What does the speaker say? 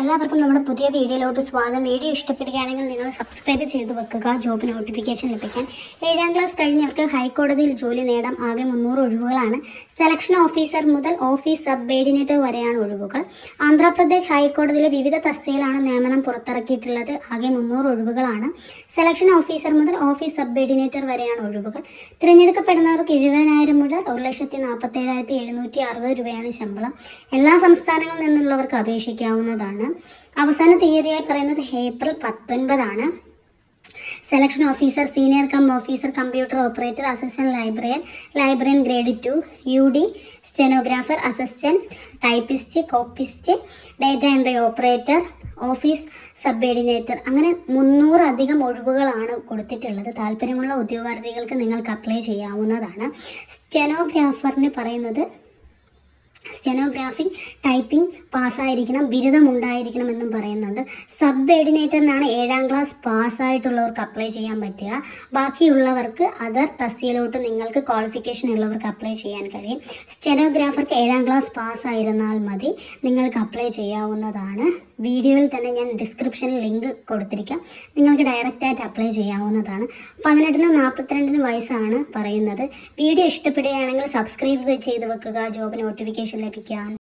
എല്ലാവർക്കും നമ്മുടെ പുതിയ വീഡിയോയിലോട്ട് സ്വാഗതം. വീഡിയോ ഇഷ്ടപ്പെടുകയാണെങ്കിൽ നിങ്ങൾ സബ്സ്ക്രൈബ് ചെയ്തു വെക്കുക. ജോബ് നോട്ടിഫിക്കേഷൻ ലഭിക്കാൻ 7ാം ക്ലാസ് കഴിഞ്ഞവർക്ക് ഹൈക്കോടതിയിൽ ജോലി നേടാം. ആകെ 300 ഒഴിവുകളാണ്. സെലക്ഷൻ ഓഫീസർ മുതൽ ഓഫീസ് സബ് ഓർഡിനേറ്റർ വരെയാണ് ഒഴിവുകൾ. ആന്ധ്രാപ്രദേശ് ഹൈക്കോടതിയിലെ വിവിധ തസ്തികയിലാണ് നിയമനം പുറത്തിറക്കിയിട്ടുള്ളത്. ആകെ 300 ഒഴിവുകളാണ്. സെലക്ഷൻ ഓഫീസർ മുതൽ ഓഫീസ് സബ് ഓർഡിനേറ്റർ വരെയാണ് ഒഴിവുകൾ. തിരഞ്ഞെടുക്കപ്പെടുന്നവർക്ക് 70,000 മുതൽ 1,47,760 രൂപയാണ് ശമ്പളം. എല്ലാ സംസ്ഥാനങ്ങളിൽ നിന്നുള്ളവർക്ക് അപേക്ഷിക്കാവുന്നതാണ്. അവസാന തീയതിയായി പറയുന്നത് April 19 selection officer, senior officer, computer operator, assistant librarian grade 2, UD, stenographer, assistant typist, copyist, data entry operator, office sub ordinator, അങ്ങനെ 300 അധികം ഒഴിവുകളാണ് കൊടുത്തിട്ടുള്ളത്. താല്പര്യമുള്ള ഉദ്യോഗാർത്ഥികൾക്ക് നിങ്ങൾക്ക് അപ്ലൈ ചെയ്യാവുന്നതാണ്. സ്റ്റെനോഗ്രാഫറിന് പറയുന്നത് സ്റ്റെനോഗ്രാഫിക് ടൈപ്പിംഗ് പാസ്സായിരിക്കണം, ബിരുദം ഉണ്ടായിരിക്കണം എന്നും പറയുന്നുണ്ട്. സബ് ഓർഡിനേറ്ററിനാണ് 7ാം ക്ലാസ് പാസ്സായിട്ടുള്ളവർക്ക് അപ്ലൈ ചെയ്യാൻ പറ്റുക. ബാക്കിയുള്ളവർക്ക് അതർ തസ്തികയിലോട്ട് നിങ്ങൾക്ക് ക്വാളിഫിക്കേഷൻ ഉള്ളവർക്ക് അപ്ലൈ ചെയ്യാൻ കഴിയും. സ്റ്റെനോഗ്രാഫർക്ക് 7ാം ക്ലാസ് പാസ്സായിരുന്നാൽ മതി, നിങ്ങൾക്ക് അപ്ലൈ ചെയ്യാവുന്നതാണ്. വീഡിയോയിൽ തന്നെ ഞാൻ ഡിസ്ക്രിപ്ഷനിൽ ലിങ്ക് കൊടുത്തിരിക്കാം, നിങ്ങൾക്ക് ഡയറക്റ്റായിട്ട് അപ്ലൈ ചെയ്യാവുന്നതാണ്. 18-നും 42-നും വയസ്സാണ് പറയുന്നത്. വീഡിയോ ഇഷ്ടപ്പെടുകയാണെങ്കിൽ സബ്സ്ക്രൈബ് ചെയ്ത് വെക്കുക ജോബ് നോട്ടിഫിക്കേഷൻ ലഭിക്കാൻ.